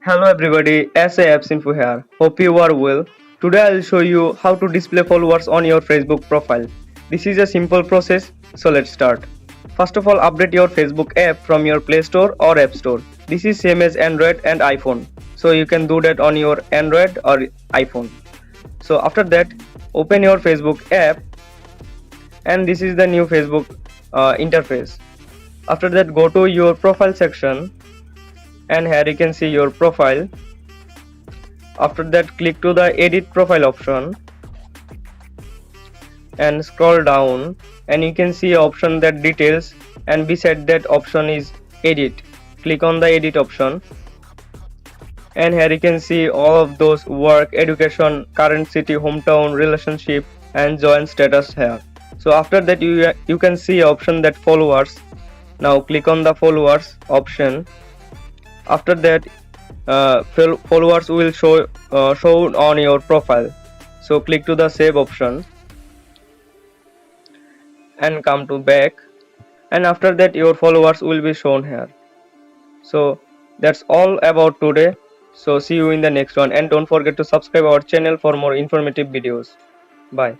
Hello everybody, SA Apps Info here. Hope you are well. Today I'll show you how to display followers on your Facebook profile. This is a simple process, so let's start. First of all, update your Facebook app from your Play Store or App Store. This is same as Android and iPhone. So you can do that on your Android or iPhone. So after that, open your Facebook app and this is the new Facebook interface. After that, go to your profile section and here you can see your profile. After that, click to the edit profile option and scroll down and you can see option that details, and beside that option is edit. Click on the edit option and here you can see all of those work, education, current city, hometown, relationship and join status here. So after that you can see option that followers. Now click on the followers option. After that followers will show on your profile. So click to the save option and come to back, and after that your followers will be shown here. So that's all about today. So see you in the next one, and don't forget to subscribe our channel for more informative videos. Bye.